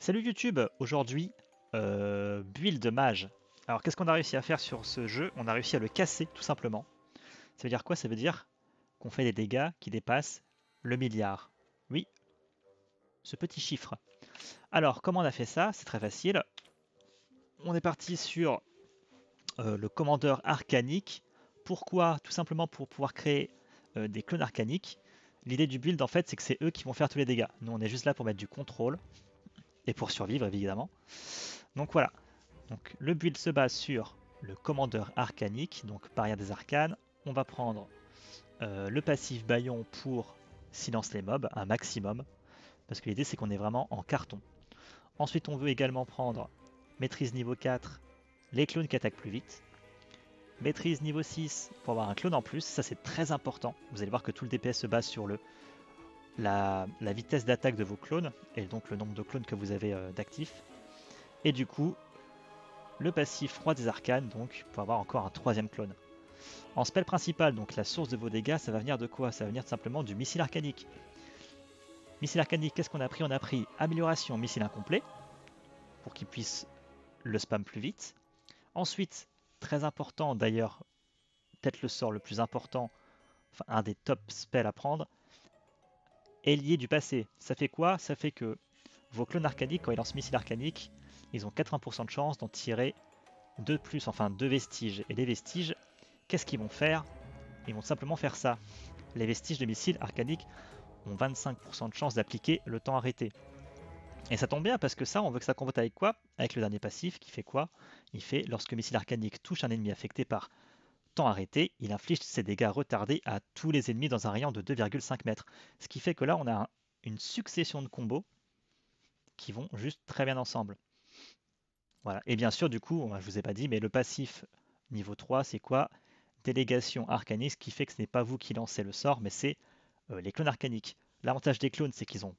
Salut YouTube, aujourd'hui build mage. Alors qu'est-ce qu'on a réussi à faire sur ce jeu? On a réussi à le casser tout simplement. Ça veut dire quoi? Ça veut dire qu'on fait des dégâts qui dépassent le milliard. Oui, ce petit chiffre. Alors comment on a fait ça? C'est très facile. On est parti sur le commandeur arcanique. Pourquoi? Tout simplement pour pouvoir créer des clones arcaniques. L'idée du build en fait c'est que c'est eux qui vont faire tous les dégâts. Nous on est juste là pour mettre du contrôle et pour survivre évidemment. Donc voilà. Donc le build se base sur le commandeur arcanique, donc barrière des arcanes. On va prendre le passif baillon pour silence les mobs, un maximum, parce que l'idée c'est qu'on est vraiment en carton. Ensuite on veut également prendre maîtrise niveau 4, les clones qui attaquent plus vite. Maîtrise niveau 6 pour avoir un clone en plus, ça c'est très important. Vous allez voir que tout le DPS se base sur la vitesse d'attaque de vos clones, et donc le nombre de clones que vous avez d'actifs. Et du coup, le passif froid des arcanes, donc pour avoir encore un troisième clone. En spell principal, donc la source de vos dégâts, ça va venir de quoi? Ça va venir tout simplement du missile arcanique. Missile arcanique, qu'est-ce qu'on a pris? On a pris amélioration missile incomplet, pour qu'il puisse le spam plus vite. Ensuite, très important d'ailleurs, peut-être le sort le plus important, enfin un des top spells à prendre, ailier du passé. Ça fait quoi? Ça fait que vos clones arcaniques, quand ils lancent missile arcanique, ils ont 80% de chance d'en tirer deux de plus, enfin deux vestiges. Et les vestiges, qu'est-ce qu'ils vont faire? Ils vont simplement faire ça. Les vestiges de missiles arcaniques ont 25% de chance d'appliquer le temps arrêté. Et ça tombe bien parce que ça, on veut que ça combatte avec quoi? Avec le dernier passif qui fait quoi? Il fait lorsque missile arcanique touche un ennemi affecté par temps arrêté, il inflige ses dégâts retardés à tous les ennemis dans un rayon de 2,5 mètres. Ce qui fait que là, on a une succession de combos qui vont juste très bien ensemble. Voilà. Et bien sûr, du coup, je vous ai pas dit, mais le passif niveau 3, c'est quoi? Délégation arcaniste, qui fait que ce n'est pas vous qui lancez le sort, mais c'est les clones arcaniques. L'avantage des clones, c'est qu'ils ont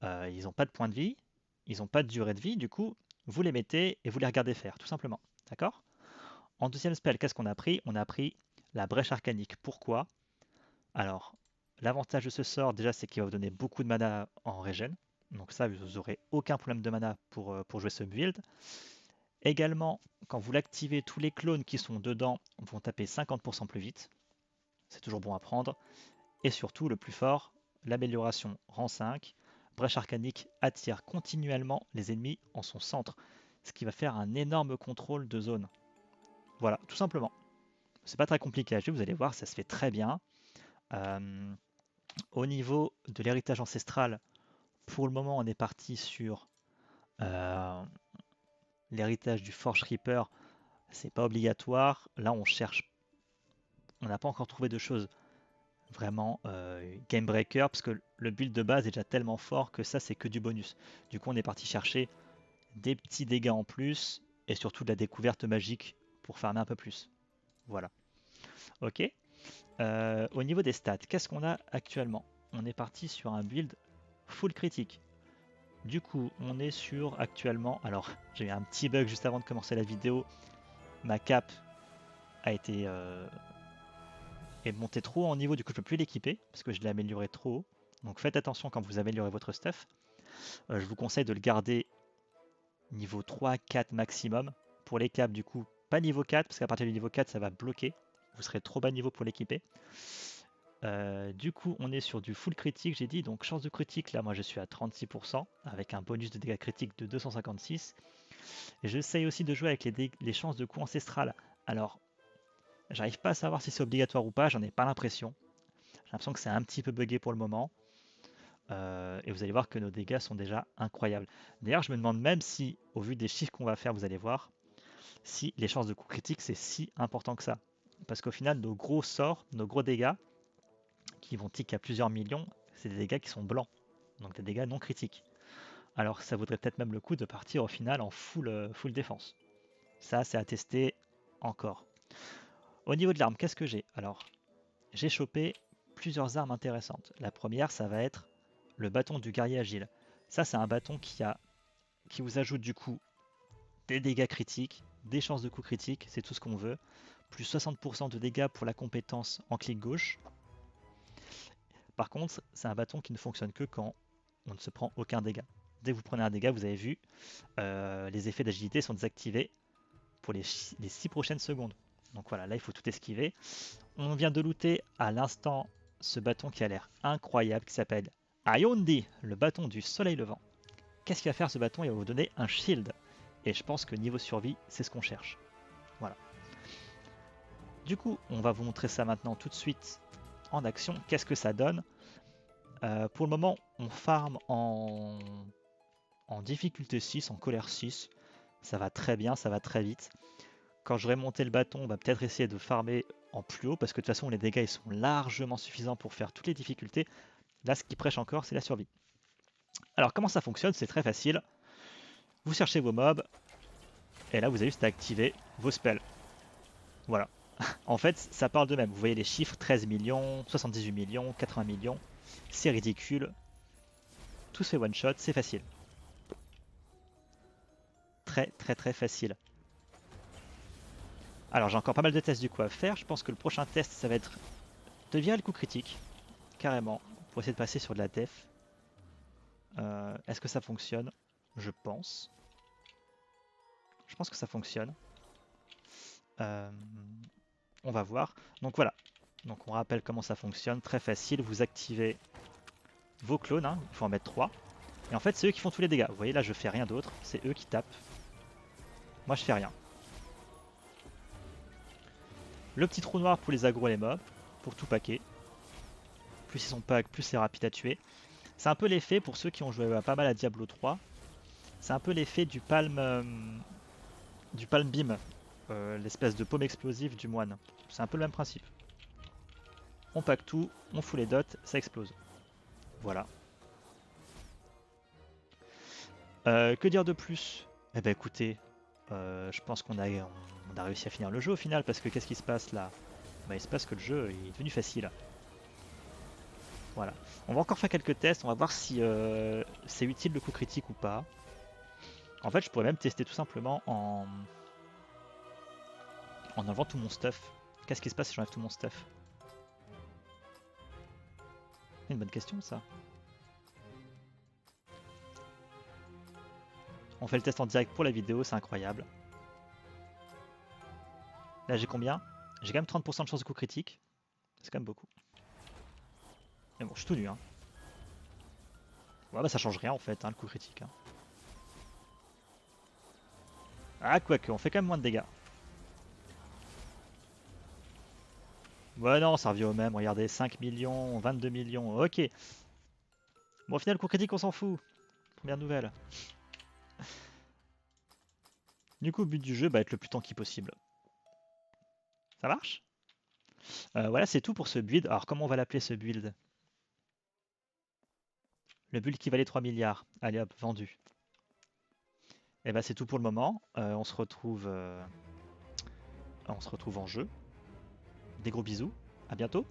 pas de points de vie, ils n'ont pas de durée de vie, du coup, vous les mettez et vous les regardez faire, tout simplement. D'accord? En deuxième spell, qu'est-ce qu'on a pris? On a pris la brèche arcanique. Pourquoi? Alors, l'avantage de ce sort, déjà, c'est qu'il va vous donner beaucoup de mana en régène. Donc ça, vous n'aurez aucun problème de mana pour jouer ce build. Également, quand vous l'activez, tous les clones qui sont dedans vont taper 50% plus vite. C'est toujours bon à prendre. Et surtout, le plus fort, l'amélioration rang 5. Brèche arcanique attire continuellement les ennemis en son centre, ce qui va faire un énorme contrôle de zone. Voilà, tout simplement. C'est pas très compliqué à jouer, vous allez voir, ça se fait très bien. Euh, Au niveau de l'héritage ancestral, pour le moment, on est parti sur euh, l'héritage du Forge Reaper. C'est pas obligatoire. Là, on cherche, on n'a pas encore trouvé de choses vraiment game breaker parce que le build de base est déjà tellement fort que ça, c'est que du bonus. Du coup, on est parti chercher des petits dégâts en plus et surtout de la découverte magique pour farmer un peu plus. Voilà. Ok. Au niveau des stats, qu'est-ce qu'on a actuellement? On est parti sur un build full critique. Du coup, on est sur actuellement. Alors, j'ai eu un petit bug juste avant de commencer la vidéo. Ma cape a été est montée trop haut en niveau, du coup, je peux plus l'équiper parce que je l'ai amélioré trop haut. Donc, faites attention quand vous améliorez votre stuff. Je vous conseille de le garder niveau 3, 4 maximum. Pour les capes, du coup, pas niveau 4 parce qu'à partir du niveau 4, ça va bloquer. Vous serez trop bas niveau pour l'équiper. Du coup, on est sur du full critique, j'ai dit. Donc, chance de critique, là, moi, je suis à 36% avec un bonus de dégâts critiques de 256. Et j'essaye aussi de jouer avec les chances de coup ancestrales. Alors, j'arrive pas à savoir si c'est obligatoire ou pas, j'en ai pas l'impression. J'ai l'impression que c'est un petit peu buggé pour le moment. Et vous allez voir que nos dégâts sont déjà incroyables. D'ailleurs, je me demande même si, au vu des chiffres qu'on va faire, vous allez voir, si les chances de coup critique c'est si important que ça. Parce qu'au final, nos gros sorts, nos gros dégâts, qui vont tick à plusieurs millions, c'est des dégâts qui sont blancs. Donc des dégâts non critiques. Alors ça vaudrait peut-être même le coup de partir au final en full défense. Ça, c'est à tester encore. Au niveau de l'arme, qu'est-ce que j'ai? Alors, j'ai chopé plusieurs armes intéressantes. La première, ça va être le bâton du guerrier agile. Ça, c'est un bâton qui vous ajoute du coup des dégâts critiques, des chances de coup critiques, c'est tout ce qu'on veut. Plus 60% de dégâts pour la compétence en clic gauche. Par contre, c'est un bâton qui ne fonctionne que quand on ne se prend aucun dégât. dès que vous prenez un dégât, vous avez vu, les effets d'agilité sont désactivés pour les 6 prochaines secondes. Donc voilà, là il faut tout esquiver. On vient de looter à l'instant ce bâton qui a l'air incroyable, qui s'appelle Ayondi, le bâton du soleil levant. Qu'est-ce qu'il va faire ce bâton? Il va vous donner un shield. Et je pense que niveau survie, c'est ce qu'on cherche. Voilà. Du coup, on va vous montrer ça maintenant tout de suite en action. Qu'est-ce que ça donne? Pour le moment, on farm en difficulté 6, en colère 6. Ça va très bien, ça va très vite. Quand j'aurai monté le bâton, on va peut-être essayer de farmer en plus haut, parce que de toute façon, les dégâts ils sont largement suffisants pour faire toutes les difficultés. Là, ce qui prêche encore, c'est la survie. Alors, comment ça fonctionne? C'est très facile. Vous cherchez vos mobs, et là, vous avez juste à activer vos spells. Voilà. En fait, ça parle d'eux-mêmes. Vous voyez les chiffres, 13 millions, 78 millions, 80 millions. C'est ridicule. Tout se fait one-shot, c'est facile. Très, très, très facile. Alors, j'ai encore pas mal de tests du coup à faire. Je pense que le prochain test, ça va être de virer le coup critique. Carrément. Pour essayer de passer sur de la def. Est-ce que ça fonctionne? Je pense. Je pense que ça fonctionne. On va voir. Donc voilà. Donc on rappelle comment ça fonctionne. Très facile. Vous activez vos clones. Hein. Il faut en mettre 3. Et en fait, c'est eux qui font tous les dégâts. Vous voyez, là, je fais rien d'autre. C'est eux qui tapent. Moi, je fais rien. Le petit trou noir pour les aggro les mobs. Pour tout paquer. Plus ils sont pack, plus c'est rapide à tuer. C'est un peu l'effet, pour ceux qui ont joué pas mal à Diablo 3, c'est un peu l'effet du palm beam. L'espèce de paume explosive du moine. C'est un peu le même principe. On pack tout, on fout les dots, ça explose. Voilà. Que dire de plus? Eh ben écoutez, je pense qu'on a réussi à finir le jeu au final, parce que qu'est-ce qui se passe là? Bah, il se passe que le jeu est devenu facile. Voilà. On va encore faire quelques tests, on va voir si c'est utile le coup critique ou pas. En fait, je pourrais même tester tout simplement en enlevant tout mon stuff. Qu'est-ce qui se passe si j'enlève tout mon stuff? C'est une bonne question ça. On fait le test en direct pour la vidéo, c'est incroyable. Là j'ai combien? J'ai quand même 30% de chance de coup critique. C'est quand même beaucoup. Mais bon, je suis tout nu. Hein. Ouais, bah ça change rien en fait, hein, le coup critique. Hein. Ah, quoique, on fait quand même moins de dégâts. Ouais, non, ça revient au même. Regardez, 5 millions, 22 millions. Ok. Bon, au final, le coup critique, on s'en fout. Première nouvelle. Du coup, le but du jeu, va être le plus tanky possible. Ça marche? Voilà, c'est tout pour ce build. Alors, comment on va l'appeler ce build? Le build qui valait 3 milliards. Allez hop, vendu. Et bah, c'est tout pour le moment. On se retrouve en jeu. Des gros bisous. À bientôt.